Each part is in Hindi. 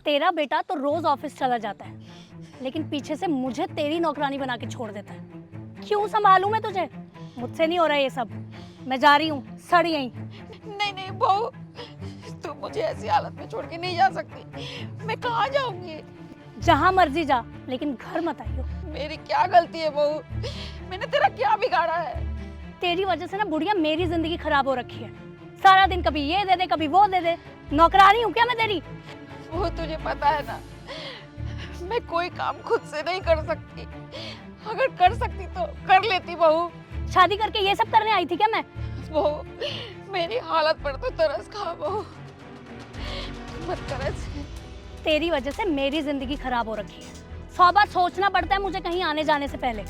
तेरा बेटा तो रोज ऑफिस चला जाता है, लेकिन पीछे से मुझे तेरी नौकरानी बना के छोड़ देता है। क्यों संभालूं मैं तुझे? मुझसे नहीं हो रहा ये सब। मैं जा रही हूँ, सड़ यहीं। नहीं नहीं बहू, तुम मुझे ऐसी हालत में छोड़ के नहीं जा सकती। मैं कहाँ जाऊंगी? जहाँ मर्जी जा, लेकिन घर मत आइयो। मेरी क्या गलती है बहू? मैंने तेरा क्या बिगाड़ा है? तेरी वजह से ना बुढ़िया मेरी जिंदगी खराब हो रखी है। सारा दिन कभी ये दे दे, कभी वो दे दे। नौकरानी हूँ क्या मैं तेरी? वो तुझे पता है ना, मैं कोई काम खुद से नहीं कर सकती। अगर कर सकती तो कर लेती बहू। शादी करके ये सब करने आई थी क्या मैं? बहू, मेरी हालत पर तो तरस खा बहू। मत कर ऐसे। तेरी वजह से मेरी जिंदगी खराब हो रखी है। 100 बार सोचना पड़ता है मुझे कहीं आने जाने से पहले।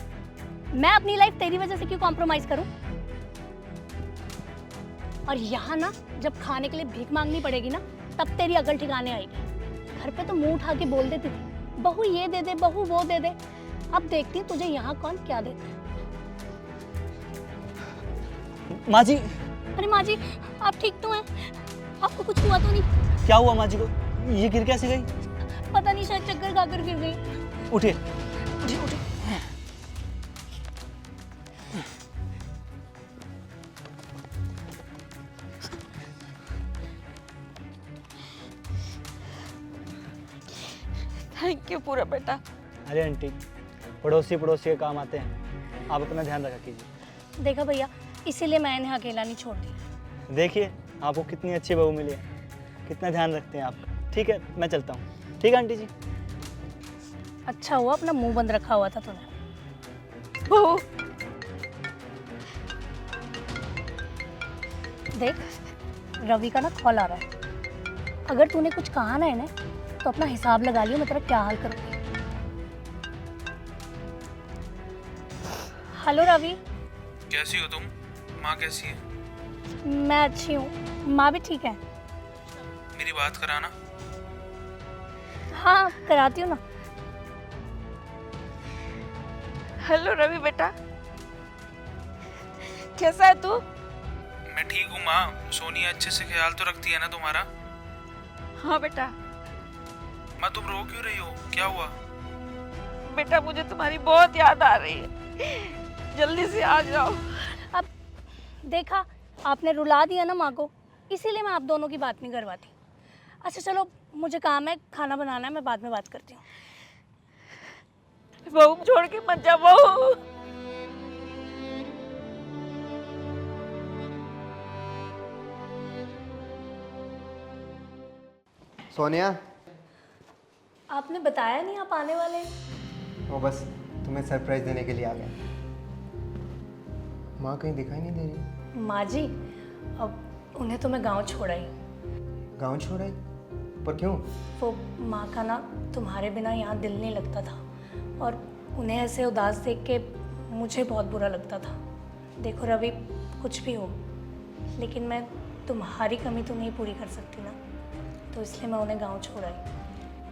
मैं अपनी लाइफ तेरी वजह से क्यों कॉम्प्रोमाइज करूं? और यहाँ ना जब खाने के लिए भीख मांगनी पड़ेगी ना, तब तेरी अकल ठिकाने आएगी। घर पे तो मुंह उठा के बोल देती थी, बहू ये दे दे, बहू वो दे दे। अब देखती हूँ तुझे यहाँ कौन क्या देता है। माँ जी, अरे माँ जी, आप ठीक तो हैं? आपको कुछ हुआ तो नहीं? क्या हुआ माँ जी को? ये गिर कैसे गई? पता नहीं, शायद चक्कर खाकर गिर गई। उठिए। जी उठे। थैंक यू पूरा बेटा। अरे आंटी, पड़ोसी पड़ोसी के काम आते हैं। आप अपना ध्यान रखा कीजिए। देखा भैया, इसीलिए मैं इन्हें अकेला नहीं छोड़ती। देखिए आपको कितनी अच्छी बहू मिली है, कितना ध्यान रखते हैं आप। ठीक है, मैं चलता हूँ। ठीक है आंटी जी। अच्छा हुआ अपना मुंह बंद रखा हुआ था तूने। बहू, देख, रवि का ना कॉल आ रहा है। अगर तूने कुछ कहा ना इन्हें, तो अपना हिसाब लगा लियो मैं तेरा क्या हाल करूँगी। हेलो रवि। कैसी हो तुम? माँ कैसी है? मैं अच्छी हूँ, माँ भी ठीक है। मेरी बात कराना। हाँ कराती हूँ ना। हेलो रवि बेटा, कैसा है तू? मैं ठीक हूँ माँ। सोनिया अच्छे से ख्याल तो रखती है ना तुम्हारा? हाँ बेटा। माँ तुम रो क्यों रही हो? क्या हुआ? बेटा मुझे तुम्हारी बहुत याद आ रही है, जल्दी से आ जाओ। अब देखा, आपने रुला दिया ना माँ को, इसीलिए मैं आप दोनों की बात नहीं करवाती। अच्छा चलो, मुझे काम है, खाना बनाना है, मैं बाद में बात करती हूँ। बहू छोड़ के मत जा बहू। सोनिया, आपने बताया नहीं आप आने वाले हैं। वो बस तुम्हें सरप्राइज देने के लिए आ गया। माँ कहीं दिखाई नहीं दे रही। माँ जी, अब उन्हें तो मैं गांव छोड़ आई। गाँव छोड़ आई? पर क्यों? वो माँ का ना तुम्हारे बिना यहाँ दिल नहीं लगता था, और उन्हें ऐसे उदास देख के मुझे बहुत बुरा लगता था। देखो रवि, कुछ भी हो, लेकिन मैं तुम्हारी कमी तो नहीं पूरी कर सकती ना, तो इसलिए मैं उन्हें गांव छोड़ आई।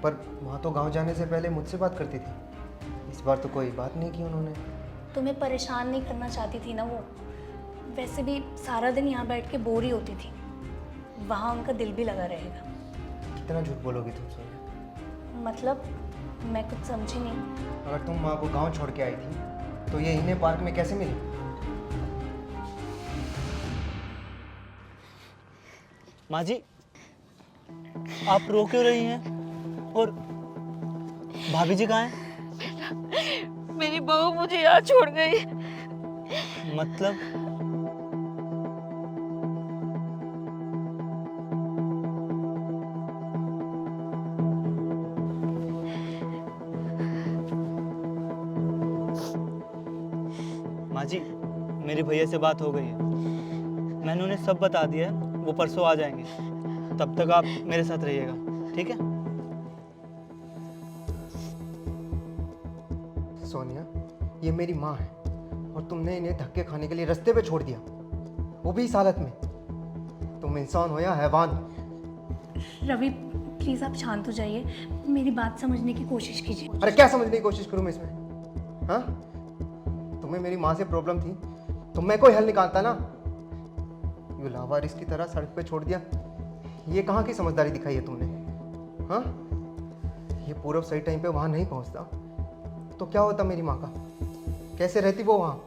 पर वहाँ तो गाँव जाने से पहले मुझसे बात करती थी। इस बार तो कोई बात नहीं की उन्होंने। तुम्हें परेशान नहीं करना चाहती थी ना वो। वैसे भी सारा दिन यहाँ बैठ के बोर ही होती थी, वहाँ उनका दिल भी लगा रहेगा। कितना झूठ बोलोगी तुम सोनिया? मतलब मैं कुछ समझी नहीं। अगर तुम माँ को गाँव छोड़ के आई थी तो ये इन्हें पार्क में कैसे मिली? माँ जी, आप रो क्यों रही हैं? और भाभी जी कहाँ हैं? मेरी बहू मुझे यहाँ छोड़ गई। मतलब माँ जी, मेरी भैया से बात हो गई है। मैंने उन्हें सब बता दिया है, वो परसों आ जाएंगे। तब तक आप मेरे साथ रहिएगा, ठीक है? सोनिया, ये मेरी माँ है और तुमने इन्हें धक्के खाने के लिए रास्ते पे छोड़ दिया, वो भी इस हालत में। तुम इंसान हो या हैवान? रवि प्लीज़ आप शांत हो जाइए, मेरी बात समझने की कोशिश कीजिए। अरे क्या समझने की कोशिश करूँ मैं इसमें? हाँ, तुम्हें मेरी माँ से प्रॉब्लम थी तो मैं कोई हल निकालता ना। यूं लावारिस की तरह सड़क पे छोड़ दिया, ये कहाँ की समझदारी दिखाई है तुमने? हाँ, ये पूरब सही टाइम पे वहाँ नहीं पहुँचता तो क्या होता मेरी माँ का? कैसे रहती वो वहाँ?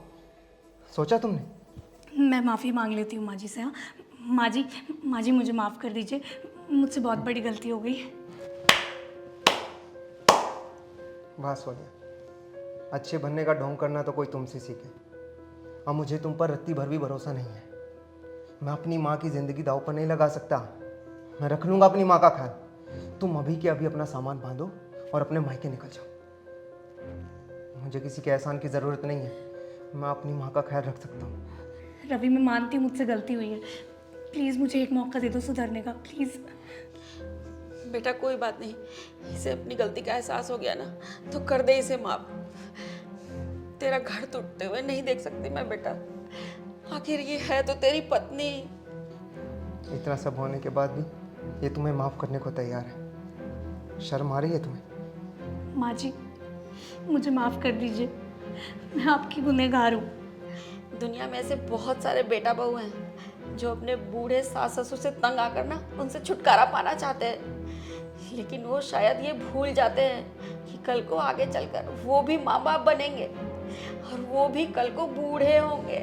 सोचा तुमने? मैं माफ़ी मांग लेती हूँ माँ जी से। हाँ माँ जी मुझे माफ़ कर दीजिए, मुझसे बहुत बड़ी गलती हो गई। वाह सोनिया, अच्छे बनने का ढोंग करना तो कोई तुमसे सीखे। अब मुझे तुम पर रत्ती भर भी भरोसा नहीं है। मैं अपनी माँ की ज़िंदगी दांव पर नहीं लगा सकता। मैं रख लूँगा अपनी माँ का ख्याल। तुम अभी के अभी अपना सामान बांधो और अपने मायके निकल जाओ। मुझे किसी के एहसान की ज़रूरत नहीं है। मैं अपनी माँ का ख्याल रख सकता हूँ। रवि मैं मानती हूँ मुझसे गलती हुई है, प्लीज़ मुझे एक मौका दे दो सुधरने का, प्लीज़। बेटा कोई बात नहीं, इसे अपनी गलती का एहसास हो गया ना तो कर दे इसे माफ। तेरा घर टूटते हुए नहीं देख सकती मैं बेटा। आखिर ये है तो तेरी पत्नी। इतना सब होने के बाद भी ये तुम्हें माफ़ करने को तैयार है। शर्म आ रही है तुम्हें? माँ जी मुझे माफ़ कर दीजिए, मैं आपकी गुनहगार हूँ। दुनिया में ऐसे बहुत सारे बेटा बहू हैं जो अपने बूढ़े सास ससुर से तंग आकर ना उनसे छुटकारा पाना चाहते हैं, लेकिन वो शायद ये भूल जाते हैं कि कल को आगे चलकर वो भी माँ बाप बनेंगे और वो भी कल को बूढ़े होंगे।